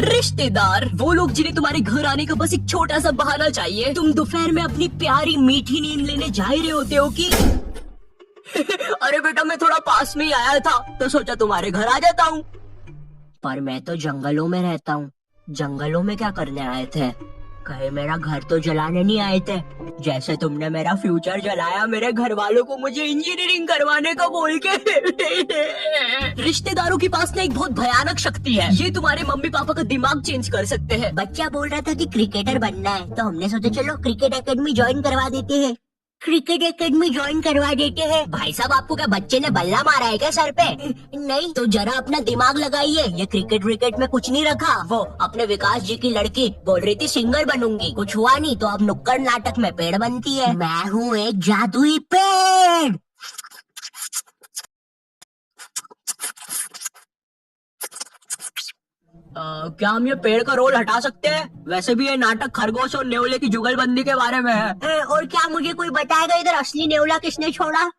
रिश्तेदार वो लोग जिन्हें तुम्हारे घर आने का बस एक छोटा सा बहाना चाहिए। तुम दोपहर में अपनी प्यारी मीठी नींद लेने जा ही रहे होते हो कि अरे बेटा मैं थोड़ा पास में ही आया था तो सोचा तुम्हारे घर आ जाता हूँ। पर मैं तो जंगलों में रहता हूँ। जंगलों में क्या करने आए थे? कहे मेरा घर तो जलाने नहीं आए थे। जैसे तुमने मेरा फ्यूचर जलाया मेरे घर वालों को मुझे इंजीनियरिंग करवाने का बोल के। रिश्तेदारों के पास ना एक बहुत भयानक शक्ति है। ये तुम्हारे मम्मी पापा का दिमाग चेंज कर सकते हैं। बच्चा बोल रहा था कि क्रिकेटर बनना है तो हमने सोचा चलो क्रिकेट एकेडमी ज्वाइन करवा देते हैं। क्रिकेट एकेडमी ज्वाइन करवा देते हैं। भाई साहब आपको क्या बच्चे ने बल्ला मारा है क्या सर पे? नहीं तो जरा अपना दिमाग लगाइए। ये क्रिकेट विकेट में कुछ नहीं रखा। वो अपने विकास जी की लड़की बोल रही थी सिंगर बनूंगी, कुछ हुआ नहीं तो अब नुक्कड़ नाटक में पेड़ बनती है। मैं हूँ एक जादुई पेड़। क्या हम ये पेड़ का रोल हटा सकते हैं? वैसे भी ये नाटक खरगोश और नेवले की जुगलबंदी के बारे में है। और क्या मुझे कोई बताएगा इधर असली नेवला किसने छोड़ा?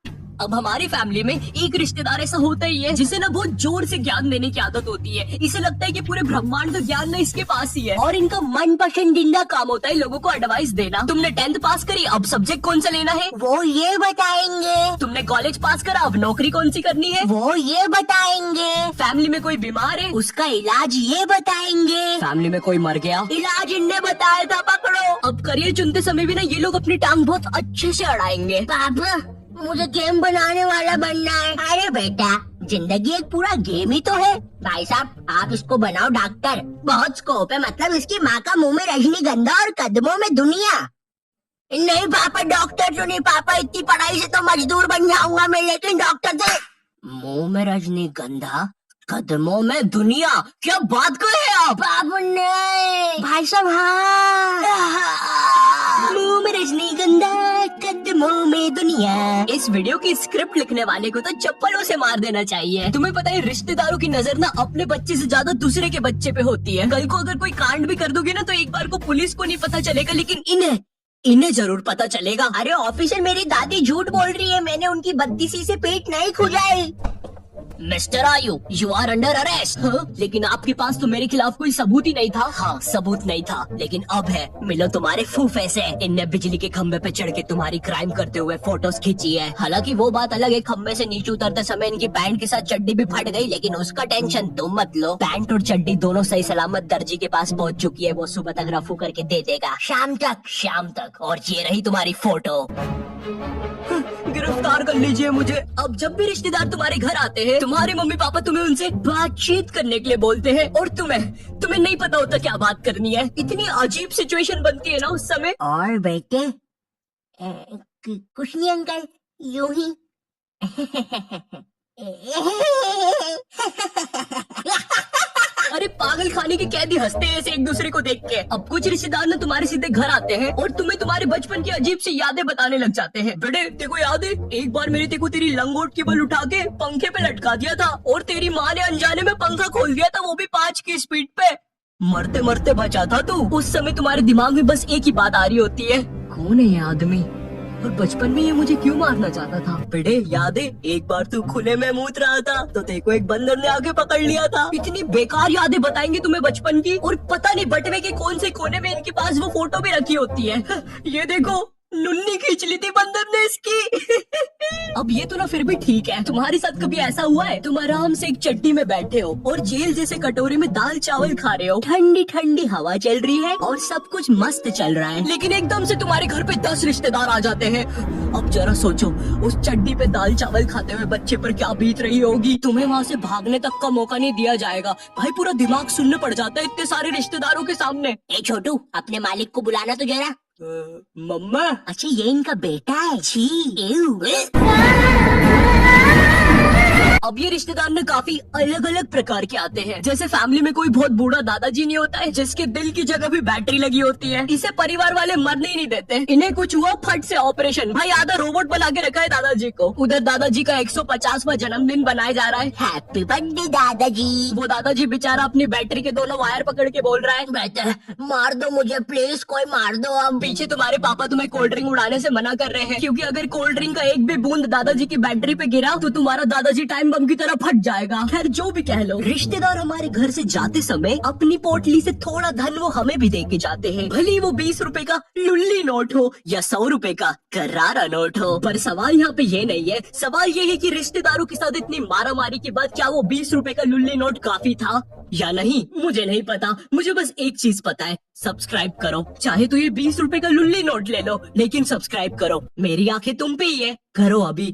अब हमारी फैमिली में एक रिश्तेदार ऐसा होता ही है जिसे ना बहुत जोर से ज्ञान देने की आदत होती है। इसे लगता है कि पूरे ब्रह्मांड का ज्ञान ना इसके पास ही है और इनका मन पसंदीदा काम होता है लोगों को एडवाइस देना। तुमने 10th पास करी, अब सब्जेक्ट कौन सा लेना है वो ये बताएंगे। तुमने कॉलेज पास करा, अब नौकरी कौन सी करनी है वो ये बताएंगे। फैमिली में कोई बीमार है, उसका इलाज ये बताएंगे। फैमिली में कोई मर गया, इलाज इनने बताया था, पकड़ो। अब करियर चुनते समय भी ना ये लोग अपनी टांग बहुत अच्छे से अड़ाएंगे। पापा मुझे गेम बनाने वाला बनना है। अरे बेटा जिंदगी एक पूरा गेम ही तो है। भाई साहब आप इसको बनाओ डॉक्टर, बहुत स्कोप है। मतलब इसकी माँ का मुंह में रजनीगंधा और कदमों में दुनिया। नहीं पापा डॉक्टर तो नहीं पापा, इतनी पढ़ाई से तो मजदूर बन जाऊंगा मैं, लेकिन डॉक्टर से। मुंह में रजनीगंधा कदमों में दुनिया, क्या बात कर रहे हैं आप? बाबू नहीं भाई साहब, हाँ मुंह में रजनीगंधा कदमों में दुनिया। इस वीडियो की स्क्रिप्ट लिखने वाले को तो चप्पलों से मार देना चाहिए। तुम्हें पता है रिश्तेदारों की नजर ना अपने बच्चे से ज्यादा दूसरे के बच्चे पे होती है। कल को अगर कोई कांड भी कर दोगे ना तो एक बार को पुलिस को नहीं पता चलेगा, लेकिन इन्हें जरूर पता चलेगा। अरे ऑफिसर मेरी दादी झूठ बोल रही है, मैंने उनकी बत्तीसी से पेट नहीं खुजाई। मिस्टर आयु यू आर अंडर अरेस्ट। लेकिन आपके पास तो मेरे खिलाफ कोई सबूत ही नहीं था। हाँ सबूत नहीं था, लेकिन अब है। मिलो तुम्हारे फूफे से। इनने बिजली के खंबे पे चढ़ के तुम्हारी क्राइम करते हुए फोटोज खींची है। हालांकि वो बात अलग है, खंबे से नीचे उतरते समय इनकी पैंट के साथ चड्डी भी फट गई, लेकिन उसका टेंशन तुम मत लो। पैंट और चड्डी दोनों सही सलामत दर्जी के पास पहुँच चुकी है। वो सुबह तक रफू करके दे देगा, शाम तक। और ये रही तुम्हारी फोटो। गिरफ्तार कर लीजिए मुझे। अब जब भी रिश्तेदार तुम्हारे घर आते हैं तुम्हारे मम्मी पापा तुम्हें उनसे बातचीत करने के लिए बोलते हैं और तुम्हें नहीं पता होता क्या बात करनी है। इतनी अजीब सिचुएशन बनती है ना उस समय। और बेटे कुछ नहीं अंकल, यूं ही। अरे पागल खाने के कैदी हंसते हैं ऐसे एक दूसरे को देख के। अब कुछ रिश्तेदार ना तुम्हारे सीधे घर आते हैं और तुम्हें तुम्हारे बचपन की अजीब सी यादें बताने लग जाते हैं। बेटे तेको याद है एक बार मैंने तेको तेरी लंगोट की बल उठा के पंखे पे लटका दिया था और तेरी माँ ने अनजाने में पंखा खोल दिया था, वो भी 5 की स्पीड पे। मरते मरते बचा था तू। उस समय तुम्हारे दिमाग में बस एक ही बात आ रही होती है, कौन है ये आदमी और बचपन में ये मुझे क्यों मारना चाहता था। बेटे याद है एक बार तू खुले में मूत रहा था तो तेरे को एक बंदर ने आगे पकड़ लिया था। इतनी बेकार यादें बताएंगे तुम्हें बचपन की, और पता नहीं बटवे के कौन से कोने में इनके पास वो फोटो भी रखी होती है। ये देखो नुन्नी खींच ली थी बंदर ने इसकी। अब ये तो ना फिर भी ठीक है। तुम्हारे साथ कभी ऐसा हुआ है तुम आराम से एक चड्डी में बैठे हो और जेल जैसे कटोरे में दाल चावल खा रहे हो, ठंडी ठंडी हवा चल रही है और सब कुछ मस्त चल रहा है, लेकिन एकदम से तुम्हारे घर पे 10 रिश्तेदार आ जाते हैं। अब जरा सोचो उस चड्डी पे दाल चावल खाते हुए बच्चे पर क्या बीत रही होगी। तुम्हें वहाँ से भागने तक का मौका नहीं दिया जाएगा। भाई पूरा दिमाग सुनने पड़ जाता है इतने सारे रिश्तेदारों के सामने। ए छोटू अपने मालिक को बुलाना तो जरा। मम्मा। अच्छा ये इनका बेटा है। छी अब ये रिश्तेदार ना काफी अलग अलग प्रकार के आते हैं। जैसे फैमिली में कोई बहुत बूढ़ा दादाजी नहीं होता है जिसके दिल की जगह भी बैटरी लगी होती है। इसे परिवार वाले मरने ही नहीं देते। इन्हें कुछ हुआ फट से ऑपरेशन, भाई आधा रोबोट बना के रखा है दादाजी को। उधर दादाजी का 150वां जन्मदिन बनाया जा रहा है। हैप्पी बर्थडे दादाजी। वो दादाजी बेचारा अपनी बैटरी के दोनों वायर पकड़ के बोल रहा है, बेटा मार दो मुझे प्लीज, कोई मार दो। अब पीछे तुम्हारे पापा तुम्हें कोल्ड ड्रिंक उड़ाने से मना कर रहे हैं, क्योंकि अगर कोल्ड ड्रिंक का एक भी बूंद दादाजी की बैटरी पे गिरा तो तुम्हारा दादाजी टाइम बम की तरह फट जाएगा। खैर जो भी कह लो, रिश्तेदार हमारे घर से जाते समय अपनी पोटली से थोड़ा धन वो हमें भी दे के जाते हैं, भले ही वो 20 रुपए का लुल्ली नोट हो या 100 रुपए का करारा नोट हो। पर सवाल यहाँ पे ये नहीं है, सवाल ये है कि रिश्तेदारों के साथ इतनी मारा मारी के बाद क्या वो 20 रुपए का लुल्ली नोट काफी था या नहीं, मुझे नहीं पता। मुझे बस एक चीज पता है, सब्सक्राइब करो। चाहे तो ये 20 रुपए का लुल्ली नोट ले लो, लेकिन सब्सक्राइब करो। मेरी आंखें तुम पे ही है, करो अभी।